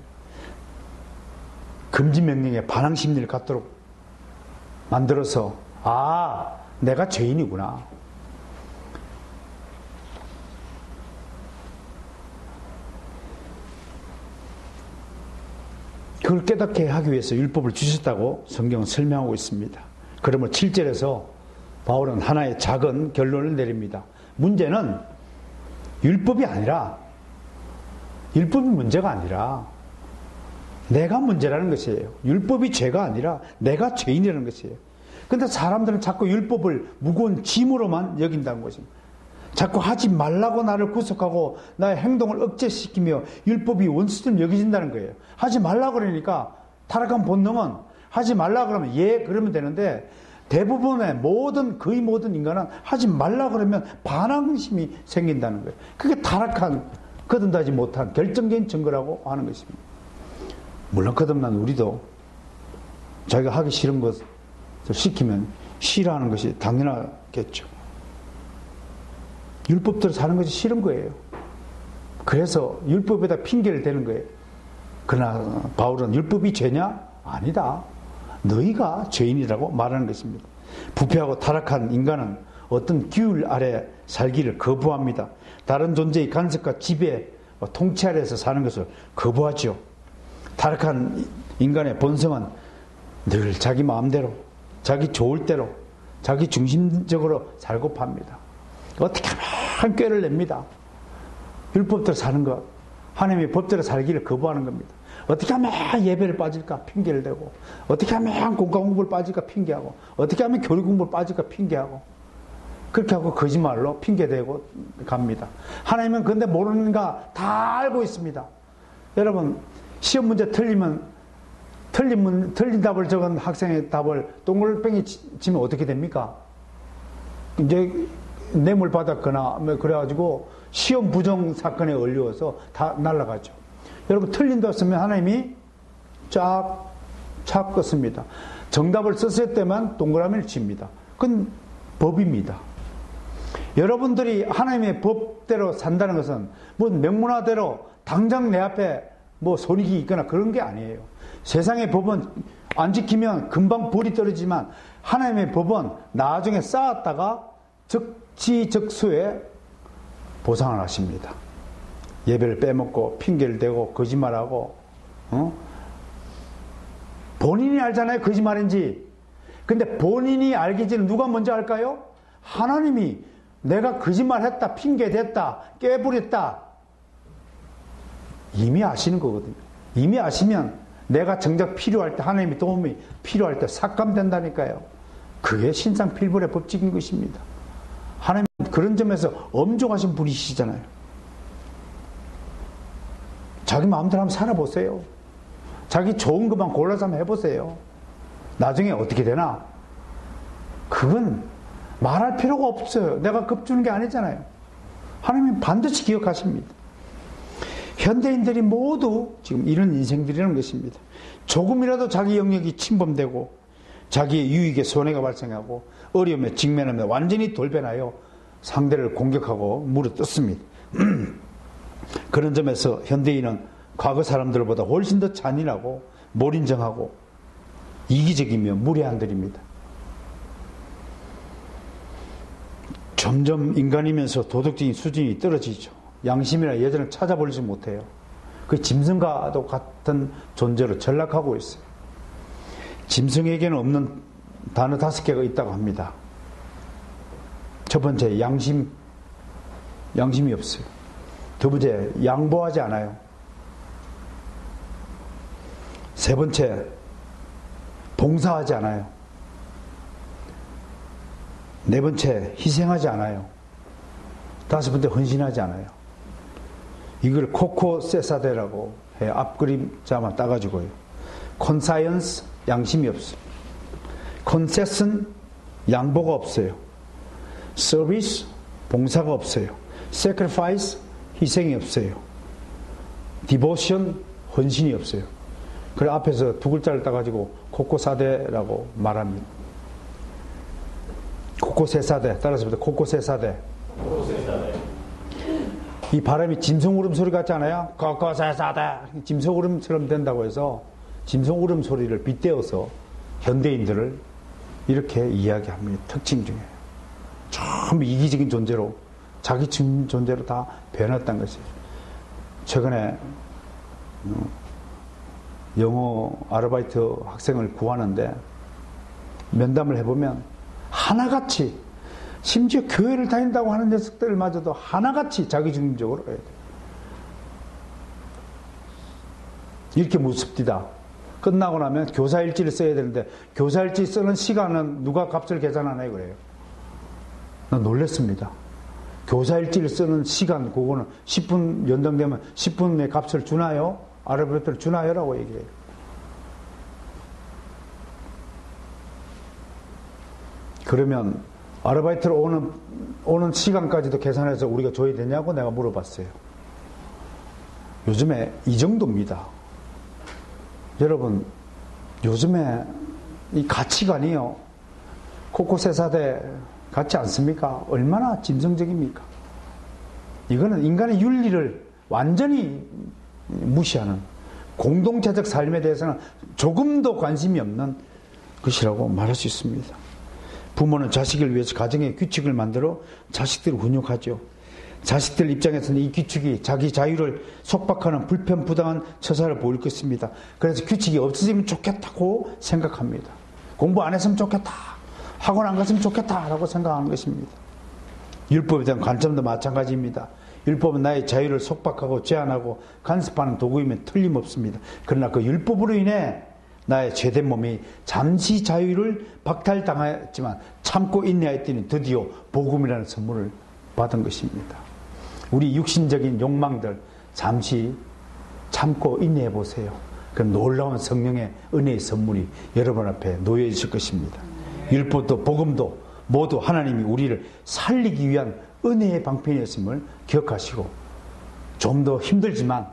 금지 명령에 반항심리를 갖도록 만들어서 내가 죄인이구나. 그걸 깨닫게 하기 위해서 율법을 주셨다고 성경은 설명하고 있습니다. 그러면 7절에서 바울은 하나의 작은 결론을 내립니다. 문제는 율법이 아니라 율법이 문제가 아니라 내가 문제라는 것이에요. 율법이 죄가 아니라 내가 죄인이라는 것이에요. 그런데 사람들은 자꾸 율법을 무거운 짐으로만 여긴다는 것입니다. 자꾸 하지 말라고 나를 구속하고 나의 행동을 억제시키며 율법이 원수처럼 여겨진다는 거예요. 하지 말라고 그러니까 타락한 본능은 하지 말라고 그러면 그러면 되는데 대부분의 거의 모든 인간은 하지 말라고 그러면 반항심이 생긴다는 거예요. 그게 타락한 거듭나지 못한 결정적인 증거라고 하는 것입니다. 물론 거듭난 우리도 자기가 하기 싫은 것을 시키면 싫어하는 것이 당연하겠죠. 율법대로 사는 것이 싫은 거예요. 그래서 율법에다 핑계를 대는 거예요. 그러나 바울은 율법이 죄냐? 아니다. 너희가 죄인이라고 말하는 것입니다. 부패하고 타락한 인간은 어떤 규율 아래 살기를 거부합니다. 다른 존재의 간섭과 지배, 통치 아래에서 사는 것을 거부하죠. 타락한 인간의 본성은 늘 자기 마음대로, 자기 좋을 대로, 자기 중심적으로 살고 팝니다. 어떻게 하면 꾀를 냅니다. 율법대로 사는 것, 하나님의 법대로 살기를 거부하는 겁니다. 어떻게 하면 예배를 빠질까 핑계를 대고, 어떻게 하면 공과 공부를 빠질까 핑계하고, 어떻게 하면 교육 공부를 빠질까 핑계하고, 그렇게 하고 거짓말로 핑계대고 갑니다. 하나님은 근데 모르는가 다 알고 있습니다. 여러분 시험 문제 틀린 답을 적은 학생의 답을 동글뱅이 치면 어떻게 됩니까? 이제 뇌물 받았거나 그래가지고 시험 부정 사건에 걸려서 다 날아가죠. 여러분 틀린 거 쓰면 하나님이 쫙 껐습니다. 정답을 썼을 때만 동그라미를 칩니다. 그건 법입니다. 여러분들이 하나님의 법대로 산다는 것은 뭐 명문화대로 당장 내 앞에 뭐 손익이 있거나 그런 게 아니에요. 세상의 법은 안 지키면 금방 벌이 떨어지지만 하나님의 법은 나중에 쌓았다가 적지적소에 보상을 하십니다. 예배를 빼먹고 핑계를 대고 거짓말하고 본인이 알잖아요 거짓말인지. 근데 본인이 알기 전에 누가 먼저 알까요? 하나님이 내가 거짓말했다 핑계댔다 깨부렸다 이미 아시는 거거든요. 이미 아시면 내가 정작 필요할 때 하나님의 도움이 필요할 때 삭감된다니까요. 그게 신상필벌의 법칙인 것입니다. 하나님은 그런 점에서 엄중하신 분이시잖아요. 자기 마음대로 한번 살아보세요. 자기 좋은 것만 골라서 한번 해보세요. 나중에 어떻게 되나? 그건 말할 필요가 없어요. 내가 겁주는 게 아니잖아요. 하나님은 반드시 기억하십니다. 현대인들이 모두 지금 이런 인생들이라는 것입니다. 조금이라도 자기 영역이 침범되고 자기의 유익에 손해가 발생하고 어려움에 직면하면 완전히 돌변하여 상대를 공격하고 물어뜯습니다. 그런 점에서 현대인은 과거 사람들보다 훨씬 더 잔인하고 몰인정하고 이기적이며 무례한들입니다. 점점 인간이면서 도덕적인 수준이 떨어지죠. 양심이나 예전을 찾아보지 못해요. 그 짐승과도 같은 존재로 전락하고 있어요. 짐승에게는 없는 단어 5개가 있다고 합니다. 첫 번째, 양심이 없어요. 두 번째, 양보하지 않아요. 세 번째, 봉사하지 않아요. 네 번째, 희생하지 않아요. 다섯 번째, 헌신하지 않아요. 이걸 코코 세사데라고 해요. 앞그림자만 따가지고요. 콘사이언스, 양심이 없어요. 컨세슨, 양보가 없어요. 서비스, 봉사가 없어요. sacrifice, 희생이 없어요. devotion, 헌신이 없어요. 그래 앞에서 두 글자를 따가지고 코코사데라고 말합니다. 코코세사데, 따라서 코코세사데. 이 바람이 짐승울음 소리 같지 않아요? 코코세사데. 짐승울음처럼 된다고 해서 짐승울음 소리를 빗대어서 현대인들을 이렇게 이야기합니다. 특징 중에 전부 이기적인 존재로, 자기 존재로 다 변했다는 것이에요. 최근에 영어 아르바이트 학생을 구하는데 면담을 해보면 하나같이, 심지어 교회를 다닌다고 하는 녀석들마저도 하나같이 자기중심적으로 해야 돼요. 이렇게 무섭디다. 끝나고 나면 교사일지를 써야 되는데 교사일지 쓰는 시간은 누가 값을 계산하나요? 그래요. 난 놀랐습니다. 교사일지를 쓰는 시간, 그거는 10분 연장되면 10분의 값을 주나요? 아르바이트를 주나요? 라고 얘기해요. 그러면 아르바이트로 오는 시간까지도 계산해서 우리가 줘야 되냐고 내가 물어봤어요. 요즘에 이 정도입니다. 여러분, 요즘에 이 가치관이요, 코코세사데 같지 않습니까? 얼마나 짐승적입니까? 이거는 인간의 윤리를 완전히 무시하는, 공동체적 삶에 대해서는 조금도 관심이 없는 것이라고 말할 수 있습니다. 부모는 자식을 위해서 가정의 규칙을 만들어 자식들을 훈육하죠. 자식들 입장에서는 이 규칙이 자기 자유를 속박하는 불편부당한 처사를 보일 것입니다. 그래서 규칙이 없어지면 좋겠다고 생각합니다. 공부 안 했으면 좋겠다, 학원 안 갔으면 좋겠다 라고 생각하는 것입니다. 율법에 대한 관점도 마찬가지입니다. 율법은 나의 자유를 속박하고 제한하고 간섭하는 도구이면 틀림없습니다. 그러나 그 율법으로 인해 나의 죄된 몸이 잠시 자유를 박탈당했지만 참고 인내하였더니 드디어 복음이라는 선물을 받은 것입니다. 우리 육신적인 욕망들 잠시 참고 인내해 보세요. 그럼 놀라운 성령의 은혜의 선물이 여러분 앞에 놓여 있을 것입니다. 율법도 복음도 모두 하나님이 우리를 살리기 위한 은혜의 방편이었음을 기억하시고 좀 더 힘들지만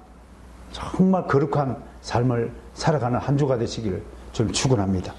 정말 거룩한 삶을 살아가는 한 주가 되시기를 좀 축원합니다.